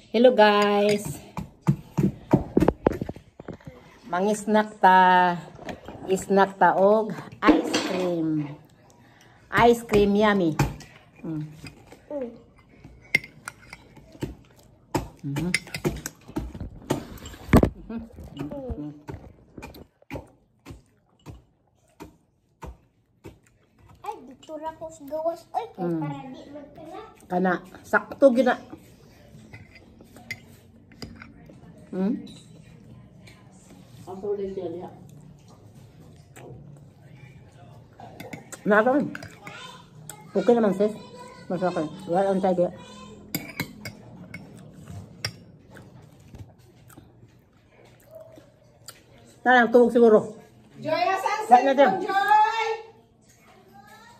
Hello guys. Mangisnak ta. Isnak ta og ice cream. Ice cream yummy. Ay, dito na ko sa gawas. Ay, para di magkala. Kana sakto gina. Ang tuloy siya niya. Naman. Okay naman sis. Masakit. Wala ang tayo. Tarang tuwag siguro. Joy, asan Wala na din. cellphone, Joy?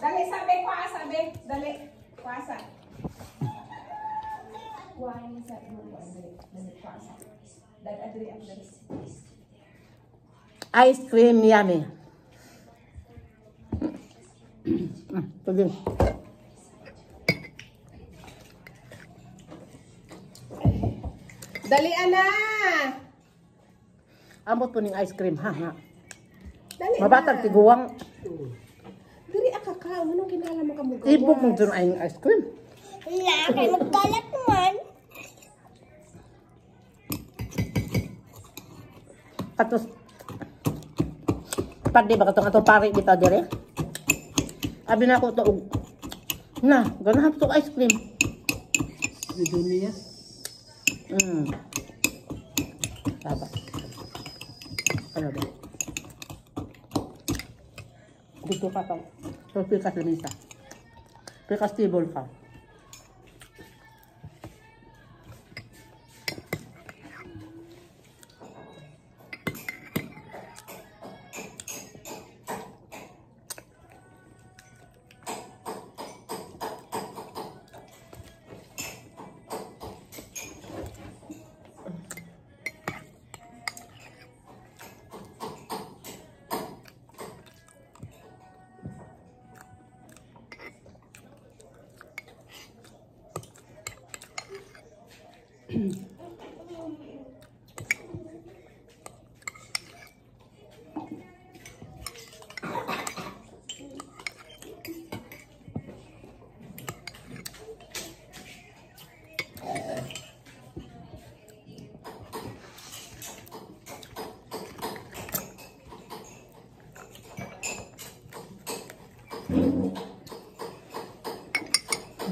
Dali, sabi, kuasa, sabi. Dali, kuasa. Kuha niya sa dali, kuasa. Dali, adri, adri. Ice cream yummy. Ito din. Dali, ana! Amot po ning ice cream, ha? Dali, Mabatag tiguwang. Dali, akakaw. Anong kinala mo ka mo gawas? Ibog mong dun ay ice cream. Wala, kay magkalat naman. Katos. Pagdi ba katong atong pari bitaw dire? Abi na ako to. Na, ganahan to ice cream. Dito niya. Taba. Ano ba? Gusto ka pa. So, pikas lamisa. Pikas table ka.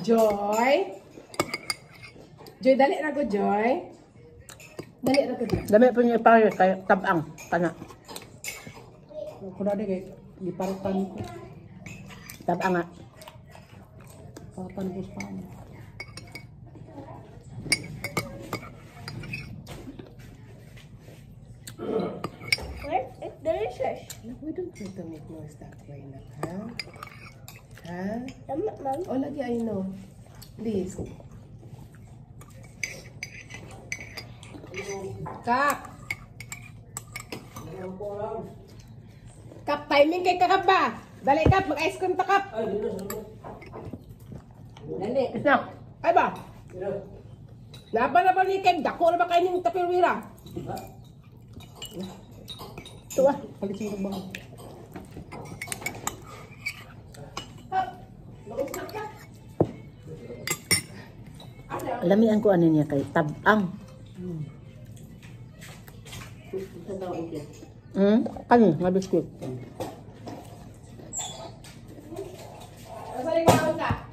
Joy? Joy, dali na ko, Joy. Dali na ko, Joy. Dami po niya pare kay tabang. Kana. Kung na kay giparutan ko. Tabang nga. Parutan ko sa pamo. Well, it's delicious. We don't need to make noise that way, nak, ha? Ha? Tama, ma'am. Oh, lagi, I know. Please. Kap! Kap, timing kay Kap ba? Dali, Kap, mag-ice cream ta, Kap. Dali. Isnak. Ay ba? Naba na ba ni Ken? Dako na ba kayo ng tapirwira? Ito ah. Palisin ko ba? Lamian ko ano niya kay tabang. Isa daw ito. Kani, nga biskuit. Nasa ligawan ka?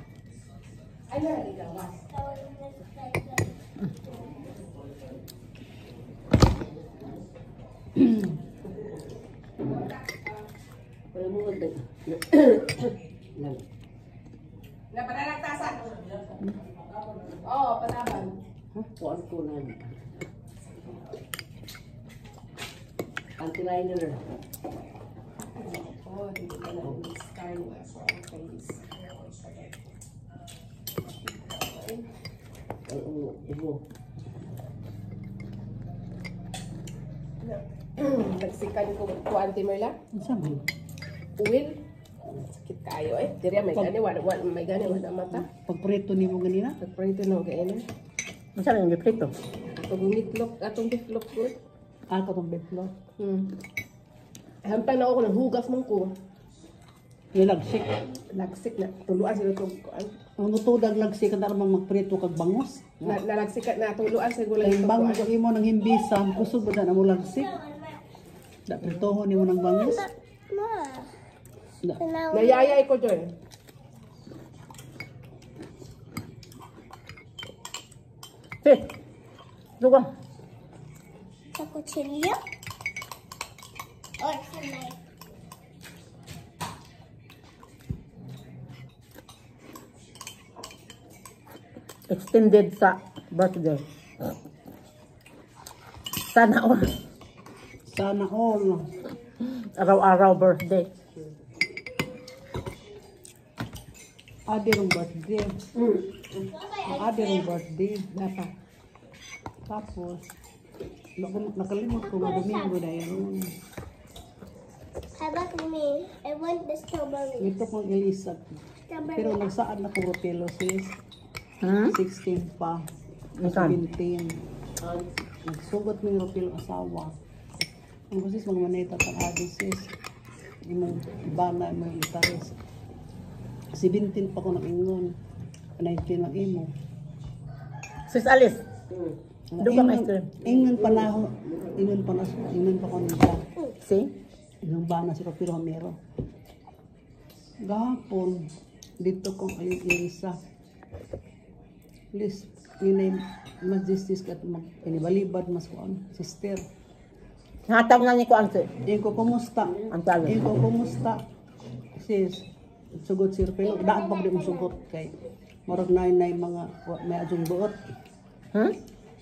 Ay, naligawan. Wala mo ganda. Lang. Napanalagtasan. Oo, panaban. Kuan ko na. Anti-liner. Oh, dito ka na. Star mo sa face. Ay, ubo. Nagsikan ko Auntie Merla. Sabi. Uwil. Sakit kayo eh. Diri may gani wala may gani wala mata. Pagprito ni mo ganina? Nagprito no gayon. Masarap yung prito. Pag meatloaf, atong beefloaf ko. Ako tong beefloaf. Hampang na ako ng hugas mong ko. Nilagsik. Lagsik na. Tuluan sila itong kuan. Ang nutudag lagsik ka naman magprito kag bangus. Nalagsik na. Tuluan sa gulay Ang itong bangus kuan. ang imo ng himbisan, kusog ba na mo lagsik? Da pritohon nimo ng bangus. Ma. Da. Nayayay ko, Joy. Sis, sugang. Sa kutsilyo? Or sa knife? Extended sa birthday. Sana all. Sana all. Araw-araw birthday. Adi rong birthday. Adi rong birthday. Dapat. Tapos, nakalimot ko nga Domingo na yun. How about me? I want the strawberry. Ito kong Elisa. Strawberry. Pero nagsaan na kong Rotelo sis. 16 pa. Ikan. 17. Nagsugot mo yung Rotelo asawa. Ang kusis magmanita pang adi sis. Imong bana mo yung itaris. 17 pa ko ng ingon. 19 ng imo. Sis Alice, dugang ice cream. Ingon pa na ako. Ingon pa ko nila. See? Inong bana si Rotelo Homero. Gahapon, dito kong Elisa. Please, yun ay mas justice ka inibalibad mas kuan sister. Hatag na ni ko ang sis. Yung ko kumusta? Ang talo. Yung ko kumusta? Sis, sugot sir pero daan pa ko di mo sugot kay marag na mga may adjong buot.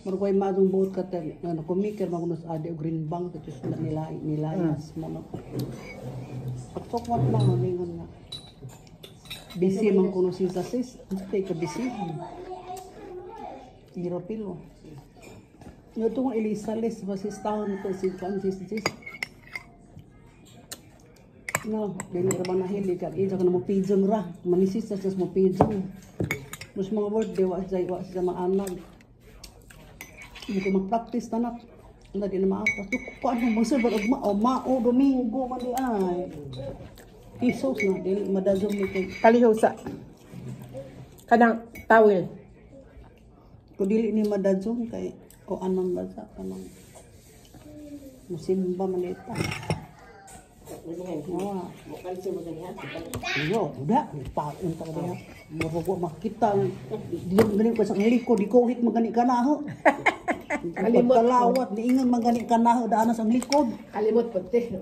Marag may adjong buot ka te nga kumikir magunos ade og green bank ito sila nilayas mo no. Pagsok mo lang ningon nga. Busy man kuno si sis, take a busy. Iropilo. Yung itong Elisa Les, basis taon ito si Francis. No, dili ra man nahili ka. Ito ka na mo pigeon ra. Manisis sa mo pigeon. Mas mga word, di wa sa mga anak. Hindi ko mag-practice tanak. Wala di na maapas. Kuan mo, magsabar og mao, Domingo, man di ay. Isos na, dili madazong ni kay. Kalihusa. Kanang tawil. Kung dili ni madazong kay, o anong basa, kanang musimba manita. Wah, Bukan sih bukan ya. yo, udah, paun ta kaya. Muro makita. Di gani ko sa likod, di ko hit magani kanaho. Kalimot kalawat, ni ingon magani kanaho daan sa likod. Kalimot po, te.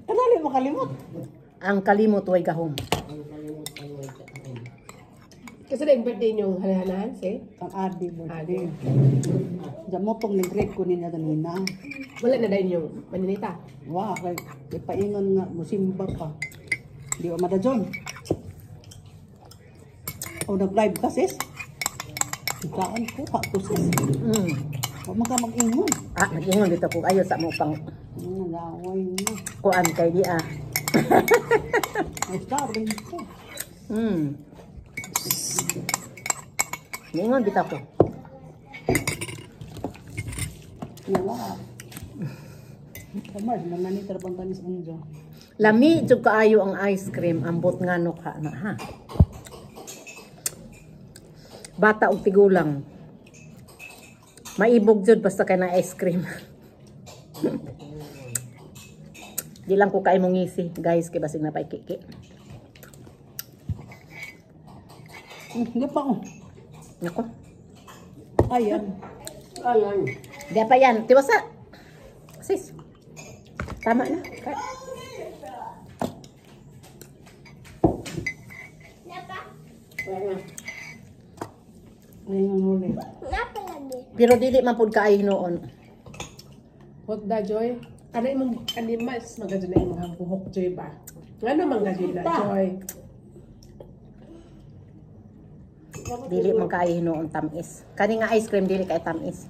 Kanali makalimot. Ang kalimot way gahom. Kasi na yung birthday niyong halahanahan, si? Ang adi birthday. Diyan mo tong nag-grade ko niya ganina. Wala na dahil yung maninita. Wah, kay ipaingon nga musimba pa. Di ba madadyon? O nag-live ka sis? Ikaan ko, ako sis. Huwag man ka mag-ingon. Mag-ingon dito ko ayo sa mo pang Nag-away na. kuan kay di ah. Ay, starving ko. Ingon dito ko. Wala. Kamar, nananiter pang tanis unjo. Lami jud kaayo ang ice cream, ambot nga no ka na ha. Bata og tigulang. Maibog jud basta kay na ice cream. Di lang ko kay mong ngisi, guys, kay basig na pay kiki. Hindi pa oh. Nako. Ayan. Ayan. Di pa yan. Tiwasa. Sis. Tama na. Ayan. Ayan ang huli. Napa lagi? Pero dili man pud kaayo noon. What da, Joy? Ano yung animals, maganda na yung mga buhok, Joy ba? Ano mga gila, Joy? Dili man kaayo noon tamis. Kani nga ice cream dili kay tamis.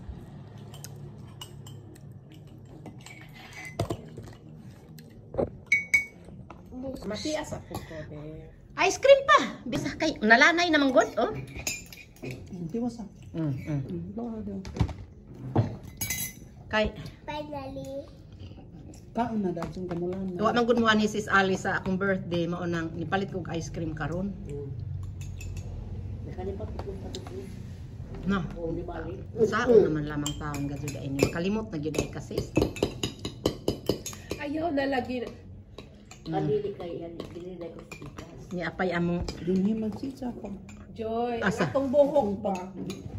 Matias ako ko, be. Ice cream pa. Bisa kay nalanay naman god, oh. Tiwas ah. Lola daw. Kay, Finally. Kaon na dahil yung kamulan na. wa man gud mo ani sis Ali sa akong birthday mao nang nipalit kog ice cream karon. Nakalipat ko sa tuto. No. O, di bali. Saan naman lamang taon ga jud ini. Kalimot na jud ay kasi. Ayaw na lagi. Kadili kay yan. Dili na ko sikas. Ni apay among Dinhi magsisa pa. Joy, Asa? atong buhok ba?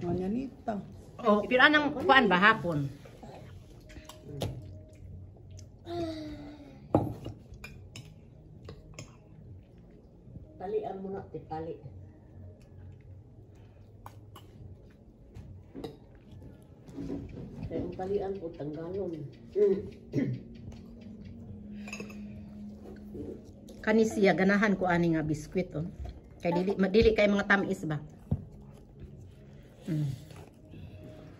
Manyanita. oh, pero anang kuan ba hapon? Talian mo na, tali. Kaya ang talian po, tanggalon. Kani siya ganahan ko ani nga biskwit oh. Kay dili kay mga tamis ba.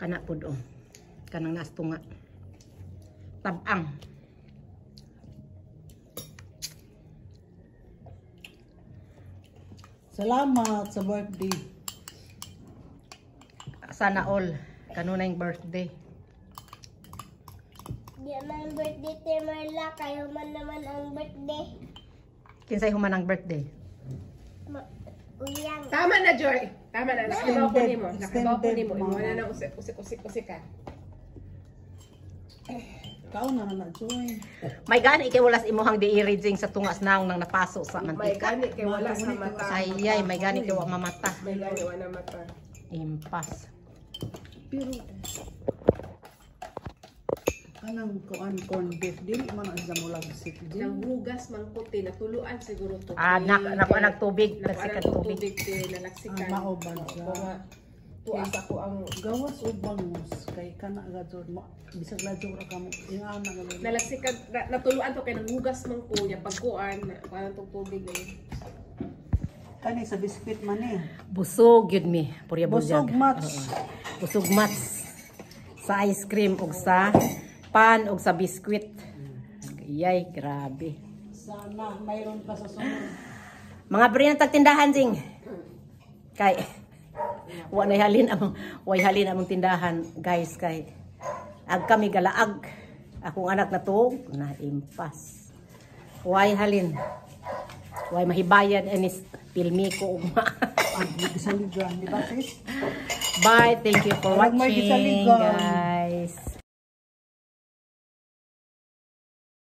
Kana pud oh. Kanang nastunga. Tabang. Salamat sa birthday. Sana all kanunay birthday. Di man birthday ti Marla, kayo man naman ang birthday. Kinsay human ang birthday? Uyang. Tama na, Joy. Tama na. Nakabaw ko nimo. Nakabaw ko nimo. Extended, Imo na nang usik ka. Kaon na na Joy. May gani kay walas imuhang di-raging sa tungas naong nang napaso sa May mantika. gani kay wala sa mata. Ayay, may gani kay wa mamata. May gani wala mata. Impas. Pero kanang kuan corn beef dili man ang zamulagsik di. Nang hugas mang puti, natuluan siguro to. Ah, nakuha nagtubig, Nakuha nagsikat ng tubig. tubig ti nalaksikan. Maoban siya. Tuas ako ang Gawas o bangus kay kana gadod mo bisag ladyo ra kamo ingana nga lolo. nalaksikan, natuluan to kay nang hugas mang po niya pagkuan, parang tong tubig na yun. Kani sa biscuit man eh. Busog yun mi. Purya buljag. Busog mats. Busog mats. Sa ice cream ug sa pan ug sa biskwit. Yay, grabe. Sana mayroon pa sa sunod. Mga bri na tagtindahan sing. Kay wa nay halin among tindahan, guys, kay ag kami galaag. Akong anak na tuog na impas. Way halin. Way mahibayan anis pilmi ko ugma. Isang liga, di ba sis? Bye, thank you for Wag may watching, gisaligan. guys.